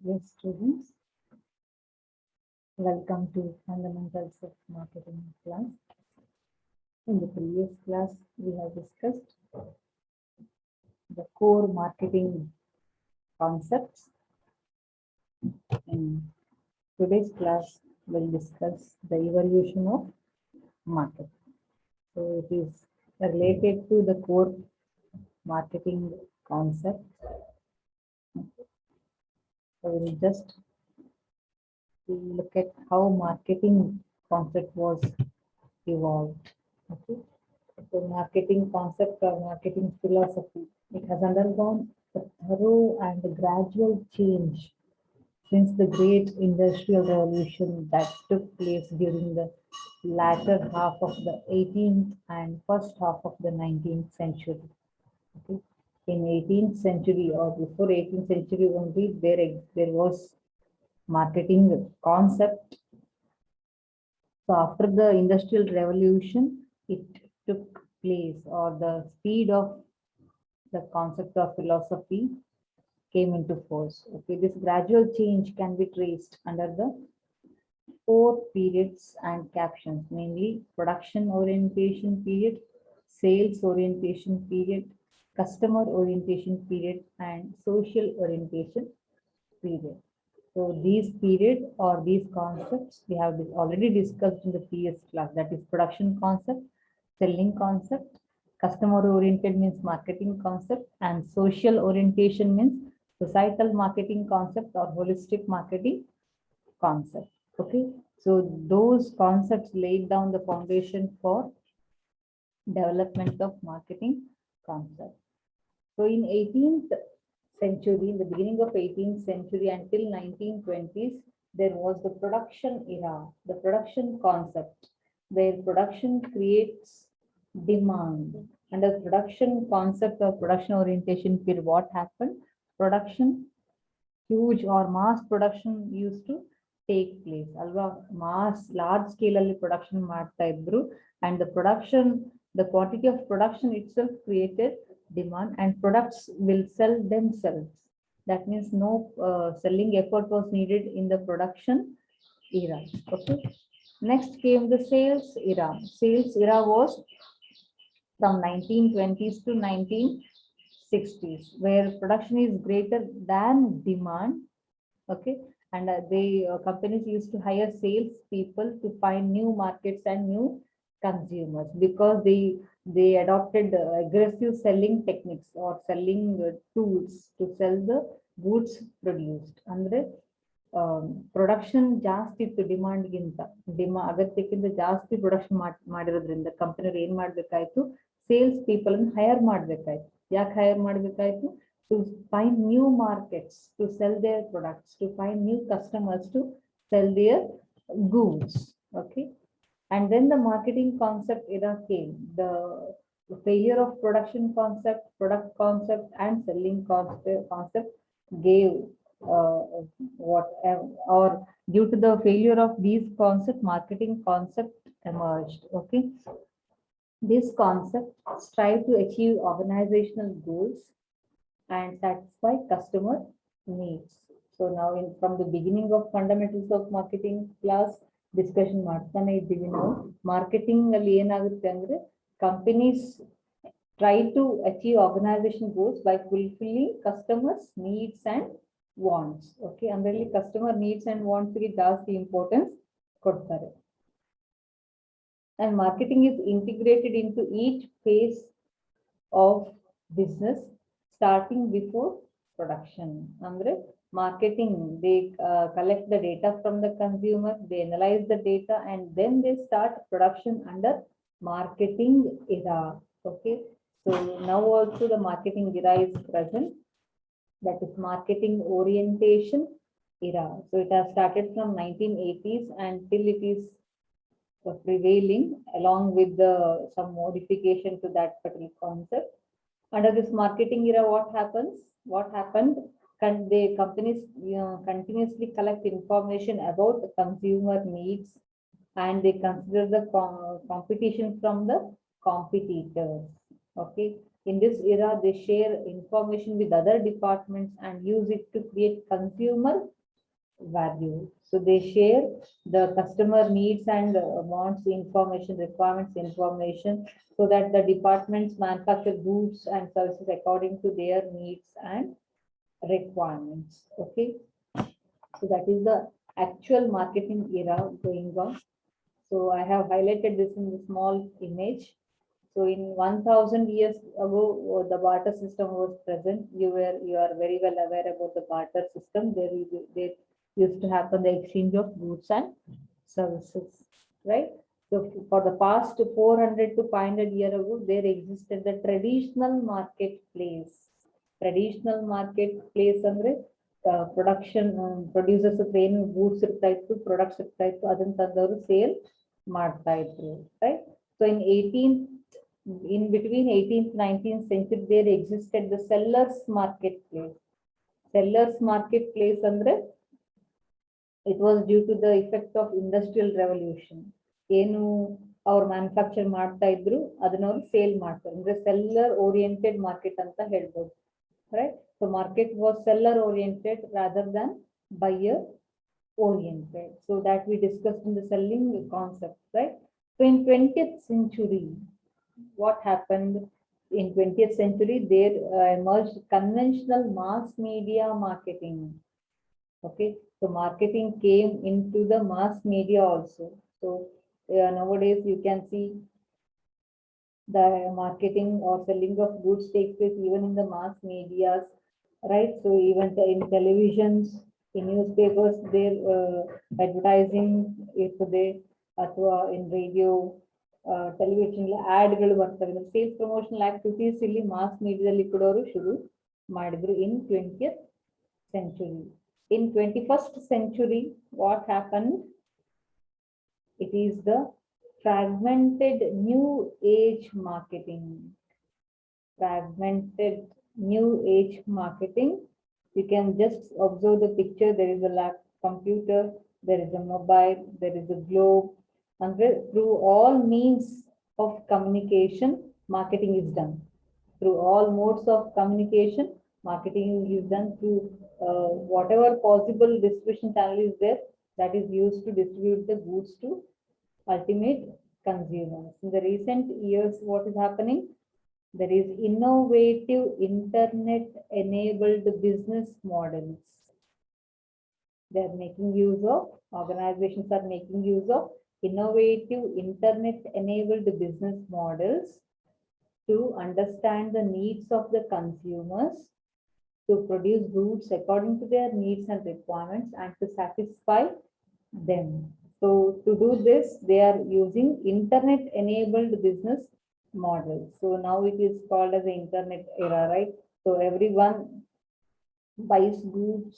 Yes, students, welcome to Fundamentals of Marketing class. In the previous class, we have discussed the core marketing concepts. In today's class, we'll discuss the evolution of marketing. So it is related to the core marketing concept. So we'll just look at how marketing concept was evolved. Okay. So marketing concept or marketing philosophy, it has undergone a thorough and gradual change since the great industrial revolution that took place during the latter half of the 18th and first half of the 19th century. Okay. In 18th century or before 18th century only, there was marketing concept. So after the industrial revolution, it took place, or the speed of the concept of philosophy came into force. Okay, this gradual change can be traced under the four periods and captions, mainly production orientation period, sales orientation period, customer orientation period, and social orientation period. So these period or these concepts we have already discussed in the previous class. That is production concept, selling concept, customer oriented means marketing concept, and social orientation means societal marketing concept or holistic marketing concept. Okay, so those concepts laid down the foundation for development of marketing concept. So in 18th century, in the beginning of 18th century until 1920s, there was the production era, the production concept, where production creates demand. Under production concept or production orientation period, what happened? Production, huge or mass production used to take place. Alva mass large scale ಅಲ್ಲಿ production ಮಾಡ್ತಾ ಇದ್ರು, and the production, the quantity of production itself created demand, and products will sell themselves. That means no selling effort was needed in the production era. Okay. Next came the sales era. Sales era was from 1920s to 1960s, where production is greater than demand. Okay, and companies used to hire sales people to find new markets and new consumers, because they adopted aggressive selling techniques or selling tools to sell the goods produced. Andre production ಜಾಸ್ತಿ ಇತ್ತು ಡಿಮಾಂಡ್ಗಿಂತ, ಅಗತ್ಯಕ್ಕಿಂತ ಜಾಸ್ತಿ production ಮಾಡಿರೋದ್ರಿಂದ ಕಂಪನಿಯವ್ರು ಏನ್ ಮಾಡ್ಬೇಕಾಯ್ತು, sales people ಅನ್ನು hire ಮಾಡ್ಬೇಕಾಯ್ತು. ಯಾಕೆ hire ಮಾಡ್ಬೇಕಾಯ್ತು? To find new markets to sell their products, to find new customers to sell their goods. Okay, and then the marketing concept era came. The failure of production concept, product concept, and selling concept gave or due to the failure of these concept, marketing concept emerged. Okay, this concept strive to achieve organizational goals and satisfy customer needs. So now from the beginning of fundamentals of marketing class discussion ಮಾಡ್ತಾನೆ ಇದ್ದೀವಿ ನಾವು. Marketing ಅಲ್ಲಿ ಏನಾಗುತ್ತೆ ಅಂದ್ರೆ, companies try to achieve organization goals by fulfilling customers needs and wants. Okay, ಅಂದ್ರೆ customer needs and wants ಗೆ ಜಾಸ್ತಿ importance ಕೊಡ್ತಾರೆ. And marketing is integrated into each phase of business, starting before production. Andre marketing, they collect the data from the consumer, they analyze the data, and then they start production under marketing era. Okay, so now also the marketing era is present, that is marketing orientation era. So it has started from 1980s until it is prevailing, along with some modification to that particular concept. Under this marketing era, what happened? Companies continuously collect information about the consumer needs, and they consider the competition from the competitors. Okay, in this era, they share information with other departments and use it to create consumer value. So they share the customer needs and wants information, requirements information, so that the departments manufacture goods and services according to their needs and requirements. Okay, so that is the actual marketing era going on. So I have highlighted this in the small image. So in 1000 years ago, the barter system was present. You are very well aware about the barter system. There used to happen the exchange of goods and services, right? So for the past 400 to 500 years ago, there existed the traditional marketplace. Traditional marketplace ಅಂದ್ರೆ production producers ಹತ್ರ ಏನು goods ಇರ್ತಾ ಇತ್ತು, products ಇರ್ತಾ ಇತ್ತು, ಅದನ್ನ ತಂದವರು sale ಮಾಡ್ತಾ ಇದ್ರು, right? So in between 18th 19th century there existed the sellers marketplace. Sellers marketplace ಅಂದ್ರೆ it was due to the effect of industrial revolution. ಏನು ಅವ್ರು ಮ್ಯಾನುಫ್ಯಾಕ್ಚರ್ ಮಾಡ್ತಾ ಇದ್ರು ಅದನ್ನ ಅವ್ರು ಸೇಲ್ ಮಾಡ್ತಾರೆ, ಅಂದ್ರೆ ಸೆಲ್ಲರ್ ಓರಿಯೆಂಟೆಡ್ ಮಾರ್ಕೆಟ್ ಅಂತ ಹೇಳ್ಬೋದು, right? So market was seller oriented rather than buyer oriented. So that we discussed in the selling concept, right? So in 20th century, what happened? In 20th century, there emerged conventional mass media marketing. Okay, so marketing came into the mass media also. So nowadays you can see the marketing or selling of goods takes place even in the mass medias, right? So even in televisions, in newspapers, they're advertising ಇರ್ತದೆ, ಅಥವಾ in radio, television ಆಡ್ಗಳು ಬರ್ತವೆ. Sales promotional activities ಇಲ್ಲಿ mass ಮೀಡಿಯಾದಲ್ಲಿ ಕೂಡ ಅವರು ಶುರು ಮಾಡಿದ್ರು in 20th century. In 21st century, what happened? It is the fragmented new age marketing. Fragmented new age marketing. You can just observe the picture. There is a computer, there is a mobile, there is a globe, and through all means of communication, marketing is done. Through all modes of communication, marketing is done through whatever possible distribution channel is there, that is used to distribute the goods to ultimate consumers. In the recent years, what is happening? There is innovative internet enabled business models. They are making use of, organizations are making use of innovative internet enabled business models to understand the needs of the consumers, to produce goods according to their needs and requirements, and to satisfy them. So to do this, they are using internet enabled business models. So now it is called as the internet era, right? So everyone buys goods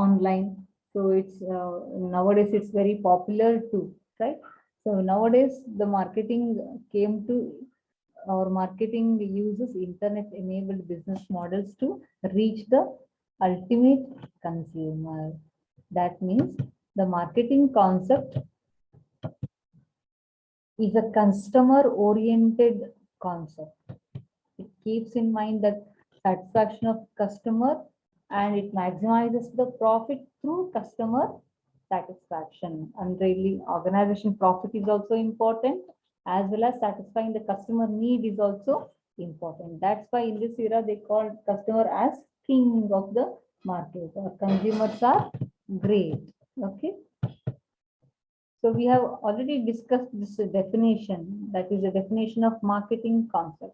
online. So it's nowadays it's very popular too, right? So nowadays the marketing came to, our marketing uses internet enabled business models to reach the ultimate consumer. That means the marketing concept is a customer oriented concept. It keeps in mind the satisfaction of customer, and it maximizes the profit through customer satisfaction. And really organization profit is also important, as well as satisfying the customer need is also important. That's why in this era they call customer as king of the market, or consumers are great. Okay, so we have already discussed this definition, that is the definition of marketing concept.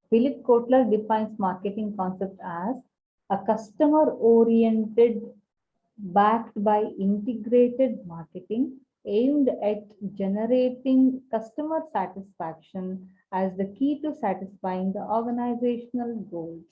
Philip Kotler defines marketing concept as a customer oriented, backed by integrated marketing aimed at generating customer satisfaction as the key to satisfying the organizational goals.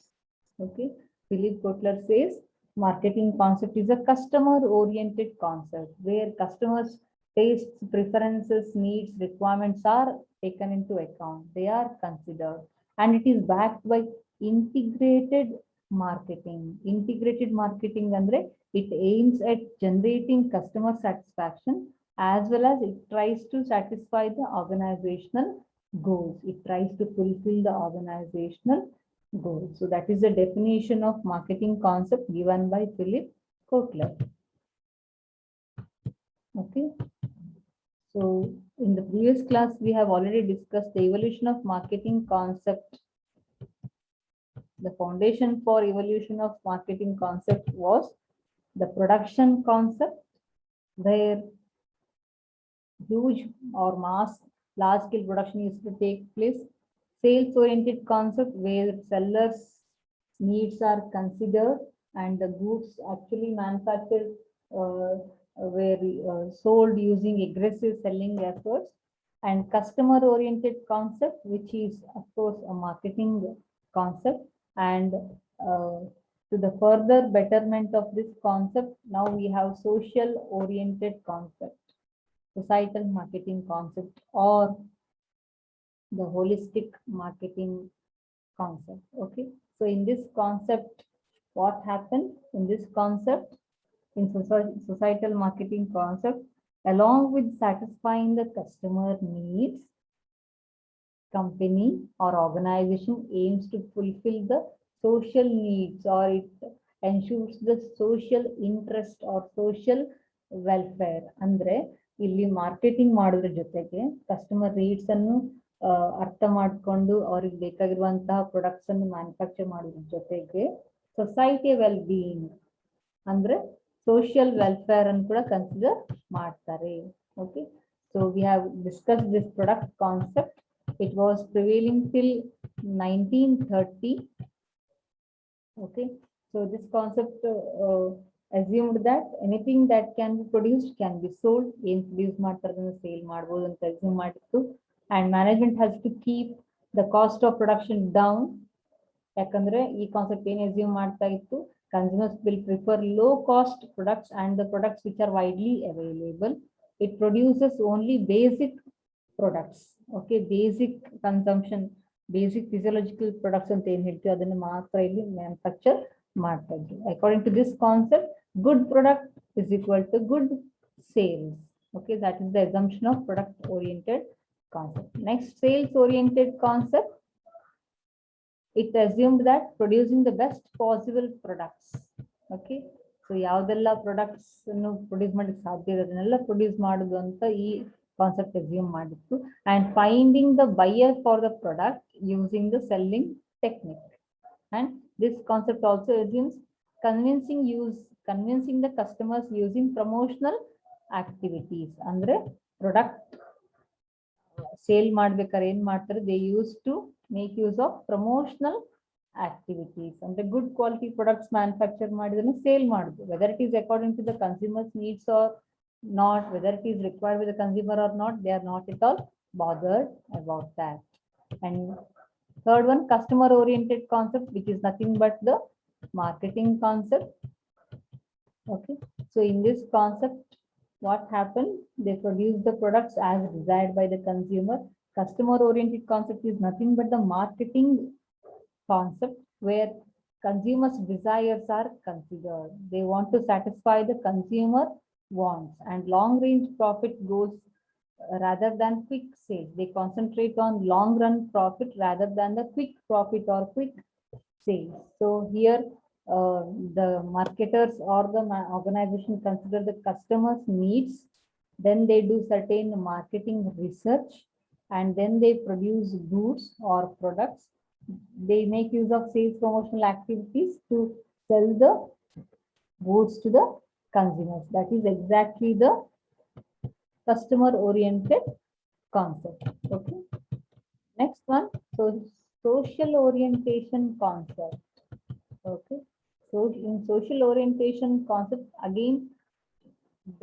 Okay, Philip Kotler says marketing concept is a customer oriented concept where customers' tastes, preferences, needs, requirements are taken into account. They are considered, and it is backed by integrated marketing. Integrated marketing andre it aims at generating customer satisfaction, as well as it tries to satisfy the organizational goals. It tries to fulfill the organizational goals. So that is the definition of marketing concept given by Philip Kotler. Okay. So in the previous class, we have already discussed the evolution of marketing concept. The foundation for evolution of marketing concept was the production concept, where huge or mass large scale production used to take place. Sales oriented concept, where sellers needs are considered and the goods actually manufactured were sold using aggressive selling efforts. And customer oriented concept, which is of course a marketing concept. And to the further betterment of this concept, now we have social oriented concept, societal marketing concept, or the holistic marketing concept. Okay. So in this concept, what happened in this concept, in societal marketing concept, along with satisfying the customer needs, company or organization aims to fulfill the social needs, or it ensures the social interest or social welfare. ಅಂದ್ರೆ ಇಲ್ಲಿ marketing ಮಾಡೋದ್ರ ಜೊತೆಗೆ customer needs ಅನ್ನು ಅರ್ಥ ಮಾಡಿಕೊಂಡು ಅವ್ರಿಗೆ ಬೇಕಾಗಿರುವಂತಹ products ಅನ್ನು ಮ್ಯಾನುಫ್ಯಾಕ್ಚರ್ ಮಾಡೋದ್ರ ಜೊತೆಗೆ ಸೊಸೈಟಿ ವೆಲ್ ಬೀಯಿಂಗ್ ಅಂದ್ರೆ ಸೋಷಿಯಲ್ ವೆಲ್ಫೇರ್ ಅನ್ನು ಕೂಡ ಕನ್ಸಿಡರ್ ಮಾಡ್ತಾರೆ. Okay, so we have discuss this product concept. It was prevailing till 1930. Okay, so this concept assumed that anything that can be produced can be sold. In produce ಮಾಡ್ತಾರದನ್ನ sale ಮಾಡಬಹುದು ಅಂತ assume ಮಾಡಿತ್ತು. And management has to keep the cost of production down. ಯಾಕಂದ್ರೆ ಈ concept ಏನು assume ಮಾಡ್ತಾ ಇತ್ತು, consumers will prefer low cost products and the products which are widely available. It produces only basic products. Okay, basic consumption, basic physiological products ಅಂತ ಏನ್ ಹೇಳ್ತೀವಿ ಅದನ್ನ ಮಾತ್ರ ಇಲ್ಲಿ ಮ್ಯಾನುಫ್ಯಾಕ್ಚರ್ ಮಾಡ್ತಾ ಇದ್ರು. According to this concept, good product is equal to good sales. Okay, that is the assumption of product oriented concept. Next, sales oriented concept. It assumed that producing the best possible products. Okay, so ಯಾವ್ದೆಲ್ಲ products ಅನ್ನು produce ಮಾಡಲಿಕ್ಕೆ ಸಾಧ್ಯ ಇದೆ ಅದನ್ನೆಲ್ಲ produce ಮಾಡುದು ಅಂತ ಈ concept assume ಮಾಡಿತ್ತು. And finding the buyer for the product using the selling technique. And this concept also assumes convincing the customers using promotional activities. ಅಂದ್ರೆ ಪ್ರಾಡಕ್ಟ್ ಸೇಲ್ ಮಾಡ್ಬೇಕಾದ್ರೆ ಏನ್ ಮಾಡ್ತಾರೆ, they used to make use of promotional activities. ಅಂದ್ರೆ good quality products manufacture ಮಾಡಿದನ್ನು sale ಮಾಡುದು, whether it is according to the consumer's needs or not, whether it is required by the consumer or not, they are not at all bothered about that. And third one, customer oriented concept, which is nothing but the marketing concept. Okay, so in this concept, what happened, they produce the products as desired by the consumer. Customer oriented concept is nothing but the marketing concept, where consumers desires are considered. They want to satisfy the consumer wants, and long range profit goals rather than quick sales. They concentrate on long run profit rather than the quick profit or quick sales. So here the marketers or the organization consider the customers needs, then they do certain marketing research, and then they produce goods or products. They make use of sales promotional activities to sell the goods to the consumers. That is exactly the customer oriented concept. Okay, next one, so social orientation concept. Okay, so in social orientation concept, again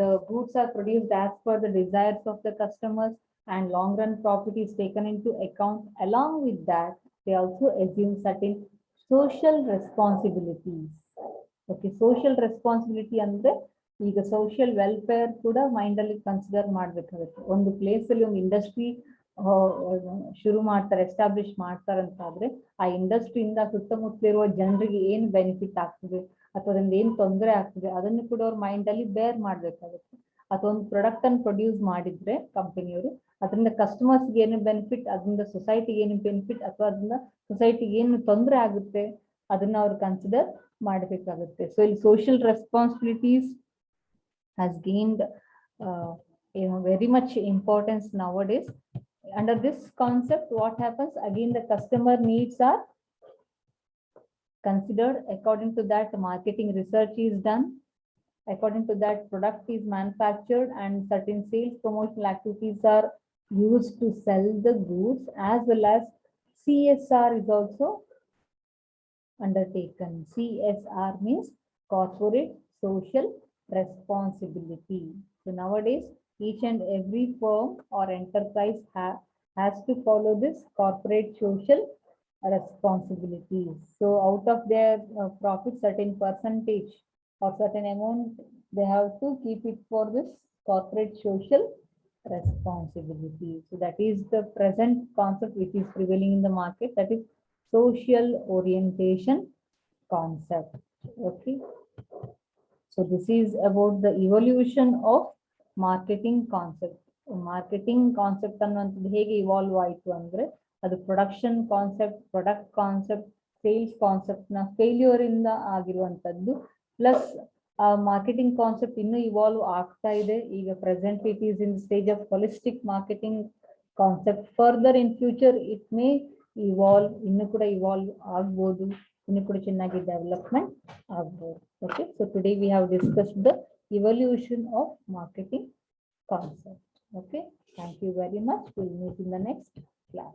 the goods are produced as per the desires of the customers, and long run profit is taken into account. Along with that, they also assume certain social responsibilities. Okay, social responsibility ಅಂದ್ರೆ ಈಗ social welfare ಕೂಡ mind ಅಲ್ಲಿ consider ಮಾಡ್ಬೇಕಾಗುತ್ತೆ. ಒಂದು place ಅಲ್ಲಿ ಒಂದು industry ಶುರು ಮಾಡ್ತಾರೆ, ಎಸ್ಟಾಬ್ಲಿಷ್ ಮಾಡ್ತಾರೆ ಅಂತ ಆದ್ರೆ ಆ ಇಂಡಸ್ಟ್ರಿಯಿಂದ ಸುತ್ತಮುತ್ತಲಿರುವ ಜನರಿಗೆ ಏನ್ ಬೆನಿಫಿಟ್ ಆಗ್ತದೆ ಅಥವಾ ಅದರಿಂದ ಏನ್ ತೊಂದರೆ ಆಗ್ತದೆ ಅದನ್ನು ಕೂಡ ಅವ್ರ ಮೈಂಡ್ ಅಲ್ಲಿ ಬೇರ್ ಮಾಡ್ಬೇಕಾಗುತ್ತೆ. ಅಥವಾ ಒಂದು ಪ್ರಾಡಕ್ಟ್ ಅನ್ನು ಪ್ರೊಡ್ಯೂಸ್ ಮಾಡಿದ್ರೆ ಕಂಪನಿಯವರು, ಅದರಿಂದ ಕಸ್ಟಮರ್ಸ್ಗೆ ಏನು ಬೆನಿಫಿಟ್, ಅದರಿಂದ ಸೊಸೈಟಿಗೆ ಏನು ಬೆನಿಫಿಟ್, ಅಥವಾ ಅದರಿಂದ ಸೊಸೈಟಿಗೆ ಏನು ತೊಂದರೆ ಆಗುತ್ತೆ ಅದನ್ನ ಅವ್ರು ಕನ್ಸಿಡರ್ ಮಾಡಬೇಕಾಗುತ್ತೆ. ಸೊ ಇಲ್ಲಿ social responsibilities has gained very much importance nowadays. Under this concept, what happens again, the customer needs are considered. According to that, marketing research is done. According to that, product is manufactured and certain sales promotional activities are used to sell the goods, as well as CSR is also undertaken. CSR means corporate social responsibility. So nowadays, each and every firm or enterprise has to follow this corporate social responsibilities. So out of their profit, certain percentage or certain amount, they have to keep it for this corporate social responsibility. So that is the present concept which is prevailing in the market. That is social orientation concept. Okay. So this is about the evolution of marketing concept. Marketing concept ಅನ್ನುವಂಥದ್ದು ಹೇಗೆ evolve ಆಯಿತು ಅಂದ್ರೆ, ಅದು production concept, product concept, sales concept ನ failure ಇಂದ ಆಗಿರುವಂತದ್ದು. Plus ಆ marketing concept ಇನ್ನೂ ಇವಾಲ್ವ್ ಆಗ್ತಾ ಇದೆ. ಈಗ present it is in stage of holistic marketing concept. Further in future it may evolve, ಇನ್ನು ಕೂಡ ಇವಾಲ್ವ್ ಆಗ್ಬೋದು, ಇನ್ನು ಕೂಡ ಚೆನ್ನಾಗಿ ಡೆವಲಪ್ಮೆಂಟ್ ಆಗ್ಬೋದು. Okay, so today we have discussed the evolution of marketing concept. Okay, thank you very much. We'll meet in the next class.